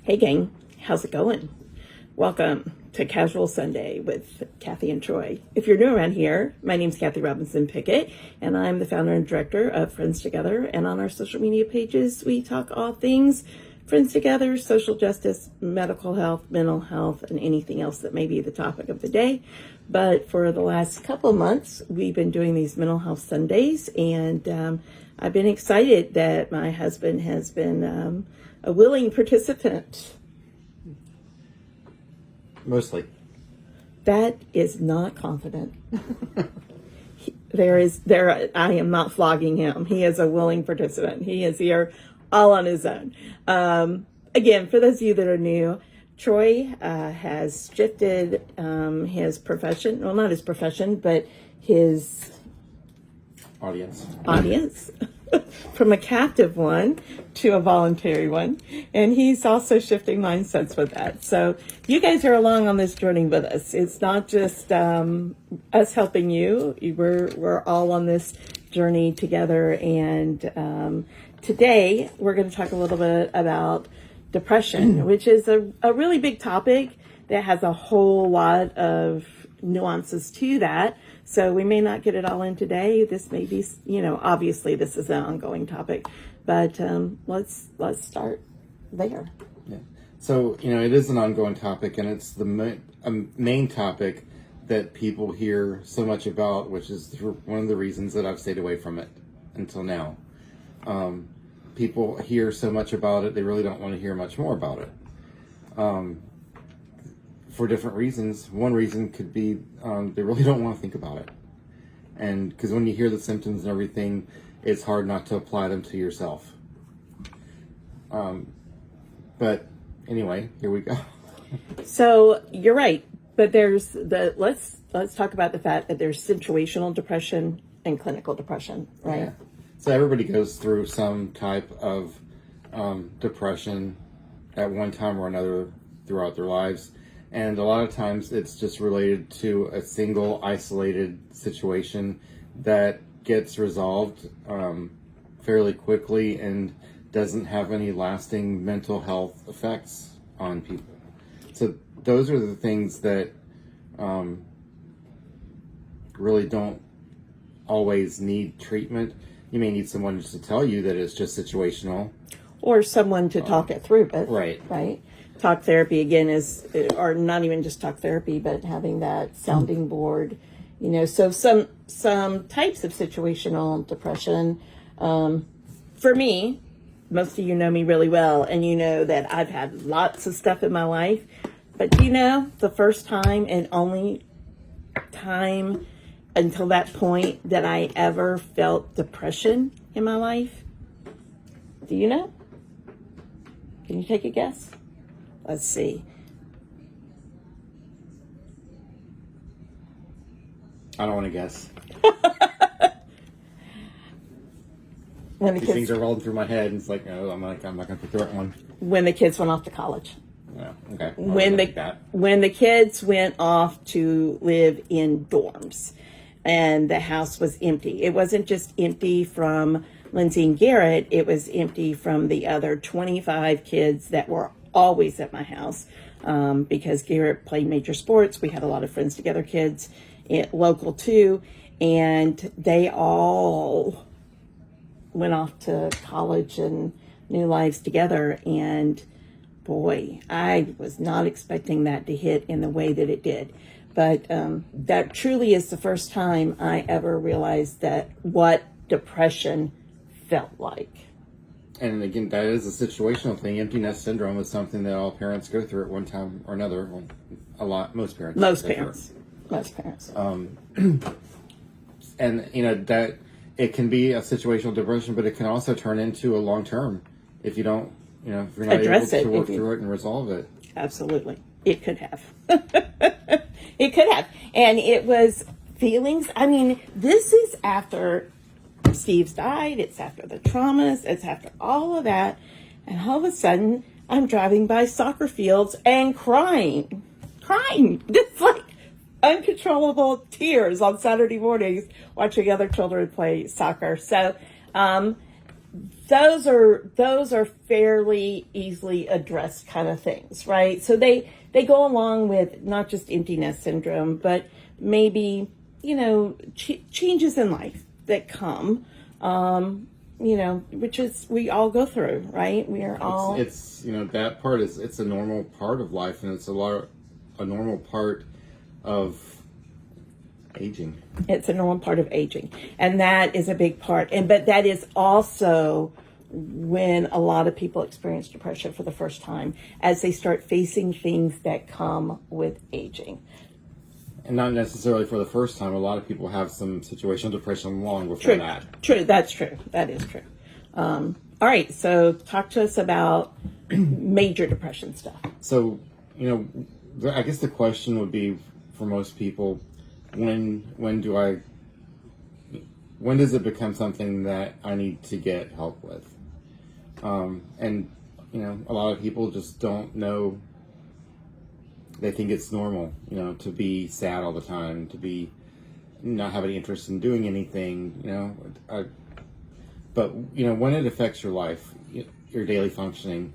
Hey gang, how's it going? Welcome to Casual Sunday with Kathy and Troy. If you're new around here, my name's Kathy Robinson Pickett, and I'm the founder and director of Friends Together. And on our social media pages, we talk all things Friends Together, social justice, medical health, mental health, and anything else that may be the topic of the day. But for the last couple of months, we've been doing these mental health Sundays, and I've been excited that my husband has been a willing participant. Mostly. That is not confident. I am not flogging him. He is a willing participant. He is here all on his own. Again, for those of you that are new, Troy has shifted his profession, well, not his profession, but his audience from a captive one to a voluntary one. And he's also shifting mindsets with that. So you guys are along on this journey with us. It's not just us helping you. We're all on this journey together. And today we're going to talk a little bit about depression, which is a really big topic that has a whole lot of nuances to that. So we may not get it all in today. This may be, obviously this is an ongoing topic, but let's start there. Yeah. So, it is an ongoing topic, and it's the main topic that people hear so much about, which is one of the reasons that I've stayed away from it until now. People hear so much about it, they really don't want to hear much more about it. For different reasons. One reason could be they really don't want to think about it. And because when you hear the symptoms and everything, it's hard not to apply them to yourself. But anyway, here we go. So you're right. But let's talk about the fact that there's situational depression and clinical depression, right? Yeah. So everybody goes through some type of depression at one time or another throughout their lives. And a lot of times it's just related to a single isolated situation that gets resolved fairly quickly and doesn't have any lasting mental health effects on people. So those are the things that really don't always need treatment. You may need someone just to tell you that it's just situational. Or someone to talk it through with. Right. Talk therapy again or not even just talk therapy, but having that sounding board, so some types of situational depression. For me, most of you know me really well, and you know that I've had lots of stuff in my life, but the first time and only time until that point that I ever felt depression in my life, do you know? Can you take a guess? Let's see. I don't want to guess. When These things are rolling through my head, and it's like, no, I'm not going to pick the right one. When the kids went off to college. Yeah, okay. When the kids went off to live in dorms, and the house was empty. It wasn't just empty from Lindsay and Garrett. It was empty from the other 25 kids that were always at my house because Garrett played major sports. We had a lot of Friends Together kids local too, and they all went off to college and new lives together. And boy, I was not expecting that to hit in the way that it did. But that truly is the first time I ever realized that what depression felt like. And again, that is a situational thing. Empty nest syndrome is something that all parents go through at one time or another. Well, most parents. Most parents. And that it can be a situational depression, but it can also turn into a long term if you don't, if you're not address able to work through it and resolve it. Absolutely, it could have. It could have, and it was feelings. I mean, this is after Steve's died, it's after the traumas, it's after all of that, and all of a sudden I'm driving by soccer fields and crying, just like uncontrollable tears on Saturday mornings watching other children play soccer. So those are fairly easily addressed kind of things, right? So they go along with not just empty nest syndrome, but maybe, changes in life that come, which is we all go through, right? We are all. It's that part it's a normal part of life, and it's a normal part of aging. It's a normal part of aging, and that is a big part. But that is also when a lot of people experience depression for the first time, as they start facing things that come with aging. And not necessarily for the first time. A lot of people have some situational depression long before that. True. That's true. That is true. All right. So talk to us about major depression stuff. So, I guess the question would be for most people, when does it become something that I need to get help with? And a lot of people just don't know. They think it's normal, to be sad all the time, to be not have any interest in doing anything, but when it affects your life, your daily functioning,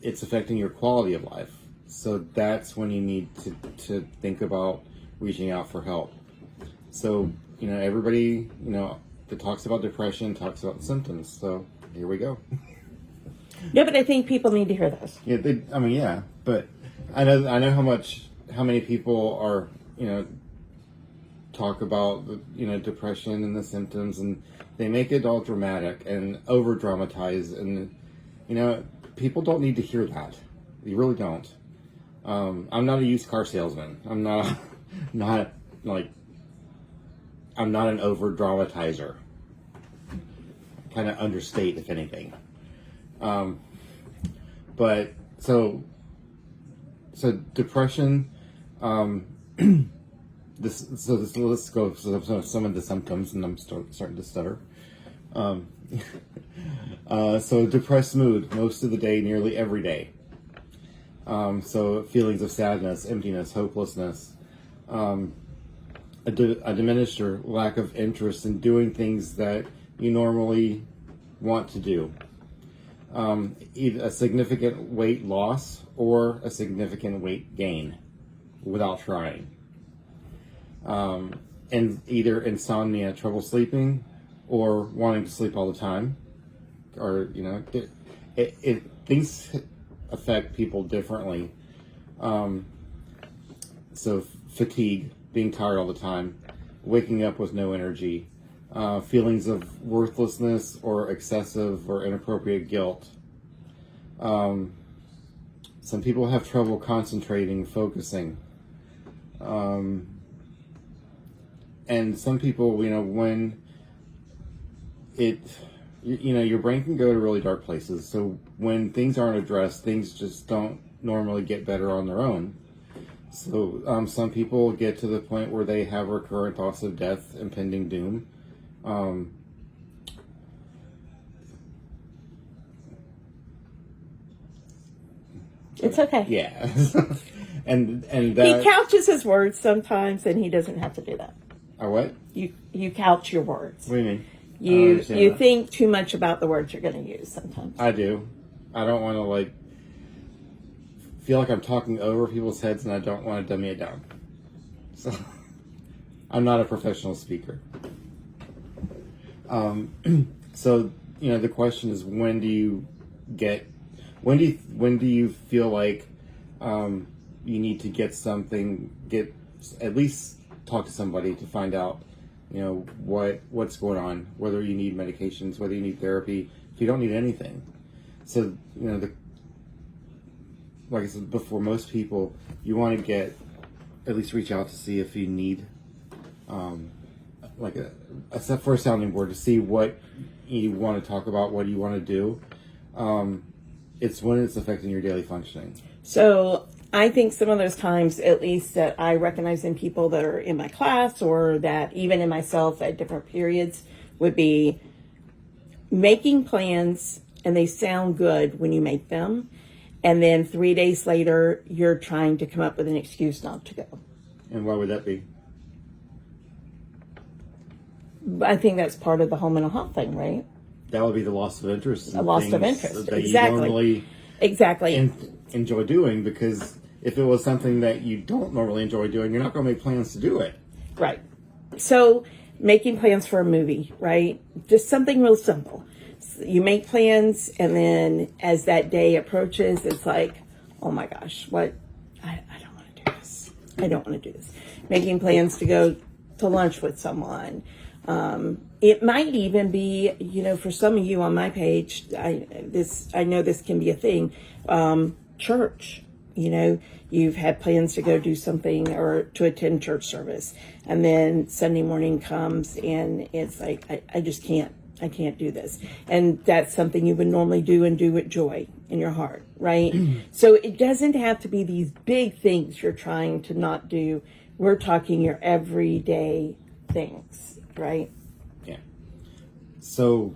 it's affecting your quality of life. So that's when you need to think about reaching out for help. So, everybody, that talks about depression talks about the symptoms. So here we go. Yeah, but I think people need to hear this. Yeah, but I know how many people are, talk about, depression and the symptoms, and they make it all dramatic and over dramatize. And, people don't need to hear that. You really don't. I'm not a used car salesman. I'm not an over dramatizer. Kind of understate, if anything. But so depression. Let's go. Some of the symptoms, and I'm starting to stutter. So depressed mood most of the day, nearly every day. So feelings of sadness, emptiness, hopelessness, a diminished or lack of interest in doing things that you normally want to do. Either a significant weight loss or a significant weight gain without trying. And either insomnia, trouble sleeping, or wanting to sleep all the time. Or, things affect people differently. So fatigue, being tired all the time, waking up with no energy, feelings of worthlessness or excessive or inappropriate guilt. Some people have trouble concentrating, focusing. And some people, when your brain can go to really dark places. So when things aren't addressed, things just don't normally get better on their own. So some people get to the point where they have recurrent thoughts of death, impending doom. It's okay. Yeah. and that, he couches his words sometimes, and he doesn't have to do that. Or what? You couch your words. What do you mean? You think too much about the words you're going to use sometimes. I do. I don't want to feel like I'm talking over people's heads, and I don't want to dummy it down. So I'm not a professional speaker. So the question is, when do you feel like you need to get at least talk to somebody to find out what's going on, whether you need medications, whether you need therapy, if you don't need anything. So like I said before, most people, you want to at least reach out to see if you need a step for a sounding board to see what you want to talk about, what you want to do. It's when it's affecting your daily functioning. So I think some of those times, at least that I recognize in people that are in my class, or that even in myself at different periods, would be making plans, and they sound good when you make them, and then 3 days later you're trying to come up with an excuse not to go. And why would that be? I think that's part of the whole mental health thing, right? That would be the loss of interest. A loss of interest, that exactly. You don't really Exactly. enjoy doing, because if it was something that you don't normally enjoy doing, you're not going to make plans to do it. Right. So making plans for a movie, right? Just something real simple. You make plans, and then as that day approaches, it's like, oh my gosh, what? I don't want to do this. I don't want to do this. Making plans to go to lunch with someone. It might even be, for some of you on my page, I know this can be a thing. Church, you've had plans to go do something or to attend church service, and then Sunday morning comes and it's like, I just can't. I can't do this. And that's something you would normally do and do with joy in your heart, right? So it doesn't have to be these big things you're trying to not do. We're talking your everyday things, right? Yeah. So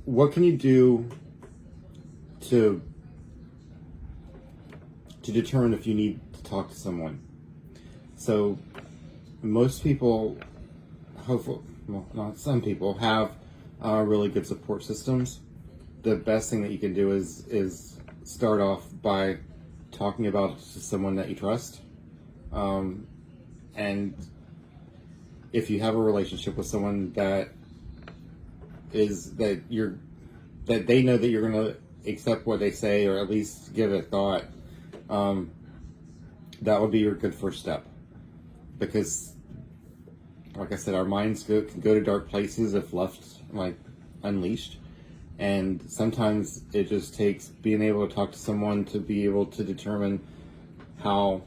what can you do to determine if you need to talk to someone? So most people, hopefully, well, not some people, have really good support systems. The best thing that you can do is start off by talking about it to someone that you trust. And if you have a relationship with someone that they know that you're going to accept what they say, or at least give it a thought, that would be your good first step. Because, like I said, our minds can go to dark places if left unleashed, and sometimes it just takes being able to talk to someone to be able to determine how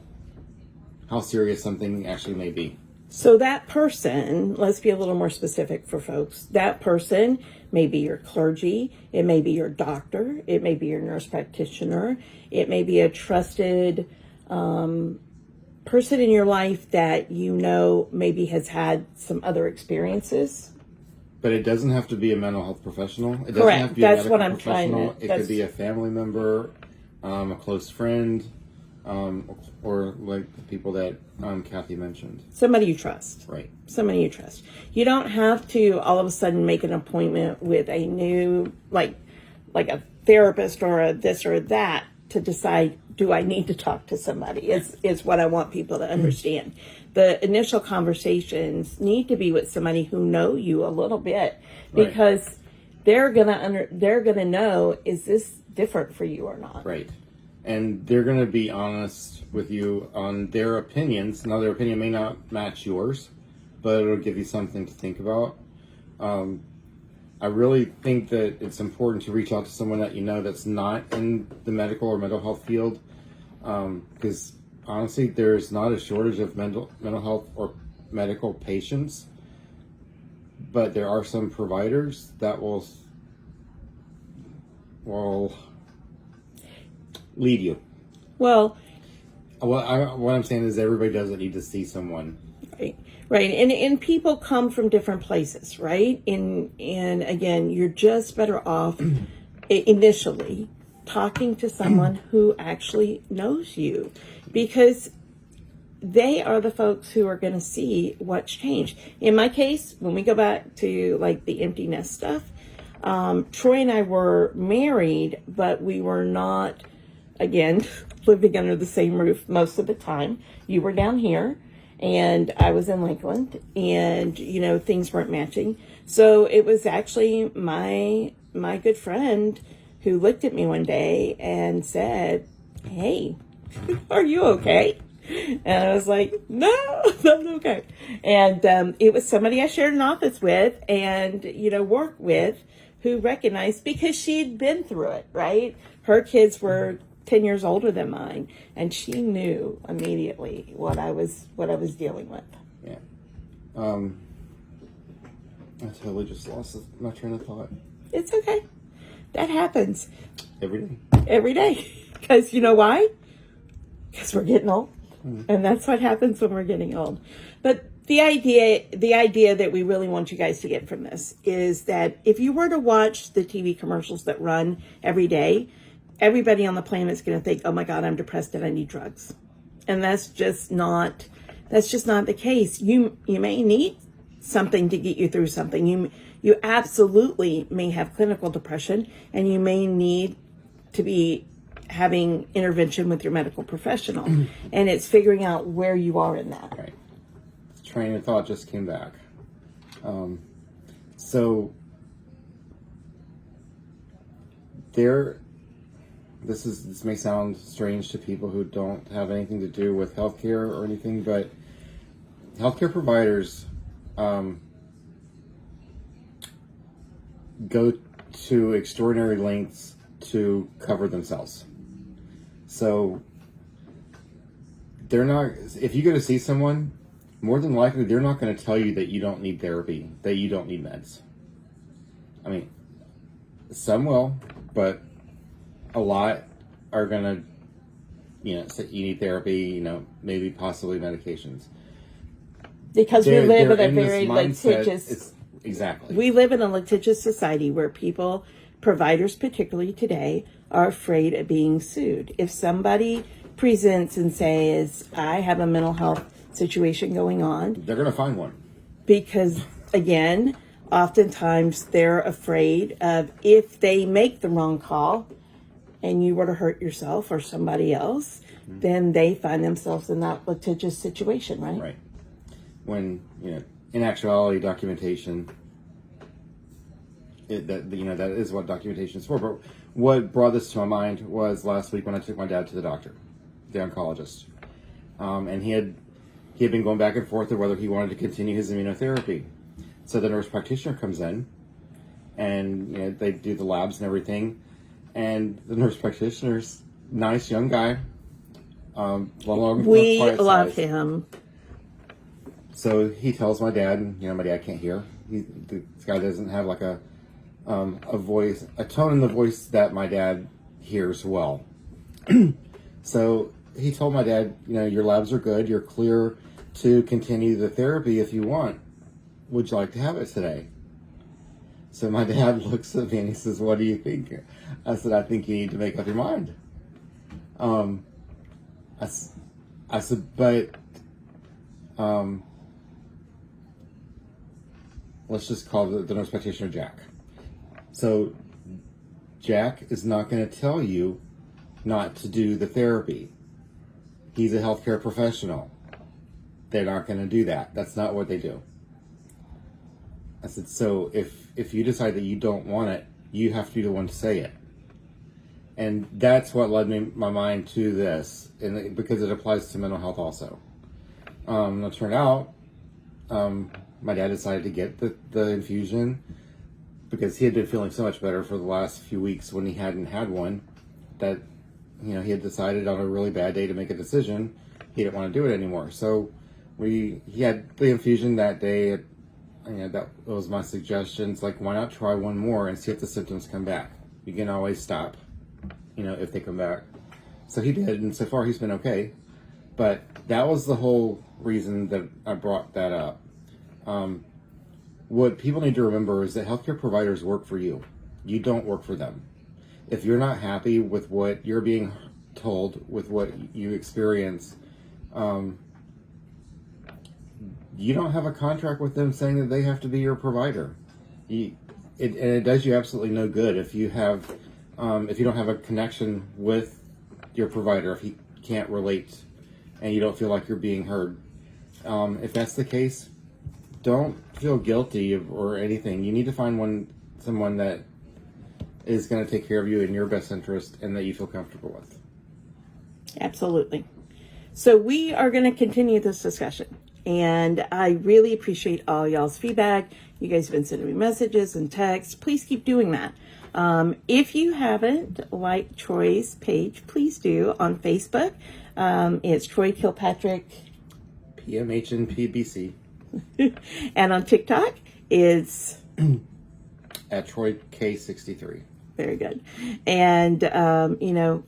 serious something actually may be. So that person, let's be a little more specific for folks. That person may be your clergy, it may be your doctor, it may be your nurse practitioner, it may be a trusted person in your life that maybe has had some other experiences. But it doesn't have to be a mental health professional. It doesn't Correct. have to be That's a what medical I'm trying professional. to. It could be a family member, a close friend, or like the people that Kathy mentioned. Somebody you trust. Right. Somebody you trust. You don't have to all of a sudden make an appointment with a new, like a therapist or a this or that to decide, do I need to talk to somebody? Is what I want people to understand. The initial conversations need to be with somebody who know you a little bit, because they're gonna know, is this different for you or not? Right. And they're going to be honest with you on their opinions. Now, their opinion may not match yours, but it'll give you something to think about. I really think that it's important to reach out to someone that you know that's not in the medical or mental health field, because honestly, there's not a shortage of mental health or medical patients, but there are some providers that will lead you. Well, what I'm saying is everybody doesn't need to see someone. Right. And people come from different places, right? And again, you're just better off initially talking to someone who actually knows you, because they are the folks who are going to see what's changed. In my case, when we go back to the empty nest stuff, Troy and I were married, but we were not, again, living under the same roof most of the time. You were down here and I was in Lakeland, and things weren't matching. So it was actually my good friend who looked at me one day and said, "Hey, are you okay?" And I was like, "No, I'm okay." And it was somebody I shared an office with and work with, who recognized, because she'd been through it, right? Her kids were 10 years older than mine, and she knew immediately what I was dealing with. Yeah. I totally just lost my train of thought. It's okay. That happens. Every day. Because you know why? Because we're getting old. And that's what happens when we're getting old. But the idea that we really want you guys to get from this is that if you were to watch the TV commercials that run every day, everybody on the planet is going to think, "Oh my God, I'm depressed and I need drugs." And that's just not the case. You may need something to get you through something. You absolutely may have clinical depression, and you may need to be having intervention with your medical professional. And it's figuring out where you are in that. Right. Train of thought just came back. So this may sound strange to people who don't have anything to do with healthcare or anything, but healthcare providers go to extraordinary lengths to cover themselves. So they're not, if you go to see someone, more than likely they're not going to tell you that you don't need therapy, that you don't need meds. I mean, some will, but a lot are going to, say you need therapy, maybe possibly medications. Because we live in a very litigious... Exactly. We live in a litigious society where people, providers particularly today, are afraid of being sued. If somebody presents and says, I have a mental health situation going on, they're going to find one. Because, again, oftentimes they're afraid of, if they make the wrong call and you were to hurt yourself or somebody else, then they find themselves in that litigious situation, right? Right. When, in actuality, documentation, that is what documentation is for. But what brought this to my mind was last week when I took my dad to the doctor, the oncologist. And he had been going back and forth of whether he wanted to continue his immunotherapy. So the nurse practitioner comes in, and they do the labs and everything. And the nurse practitioner's nice young guy. We love him. So he tells my dad, and my dad can't hear. This guy doesn't have like a voice, a tone in the voice that my dad hears well. So he told my dad, your labs are good. You're clear to continue the therapy if you want. Would you like to have it today? So my dad looks at me and he says, what do you think? I said, I think you need to make up your mind. I said, but let's just call the nurse practitioner Jack. So Jack is not going to tell you not to do the therapy. He's a healthcare professional. They're not going to do that. That's not what they do. I said, so if you decide that you don't want it, you have to be the one to say it. And that's what led my mind to this, and because it applies to mental health also. It turned out, my dad decided to get the infusion because he had been feeling so much better for the last few weeks when he hadn't had one, that he had decided on a really bad day to make a decision. He didn't want to do it anymore. So he had the infusion that day. That was my suggestion. It's like, why not try one more and see if the symptoms come back? You can always stop, if they come back. So he did, and so far he's been okay. But that was the whole reason that I brought that up. What people need to remember is that healthcare providers work for you. You don't work for them. If you're not happy with what you're being told, with what you experience, you don't have a contract with them saying that they have to be your provider. And it does you absolutely no good if you don't have a connection with your provider, if he can't relate and you don't feel like you're being heard. If that's the case, don't feel guilty or anything. You need to find someone that is going to take care of you in your best interest and that you feel comfortable with. Absolutely. So we are going to continue this discussion. And I really appreciate all y'all's feedback. You guys have been sending me messages and texts. Please keep doing that. If you haven't liked Troy's page, please do on Facebook. It's Troy Kilpatrick. PMH and PBC. And on TikTok, it's... at Troy K63. Very good. And,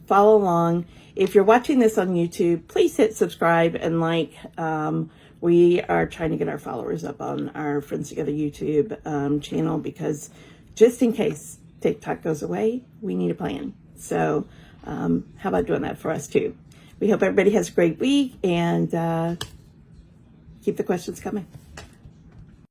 follow along. If you're watching this on YouTube, please hit subscribe and like. We are trying to get our followers up on our Friends Together YouTube channel, because just in case TikTok goes away, we need a plan. So how about doing that for us too? We hope everybody has a great week, and keep the questions coming.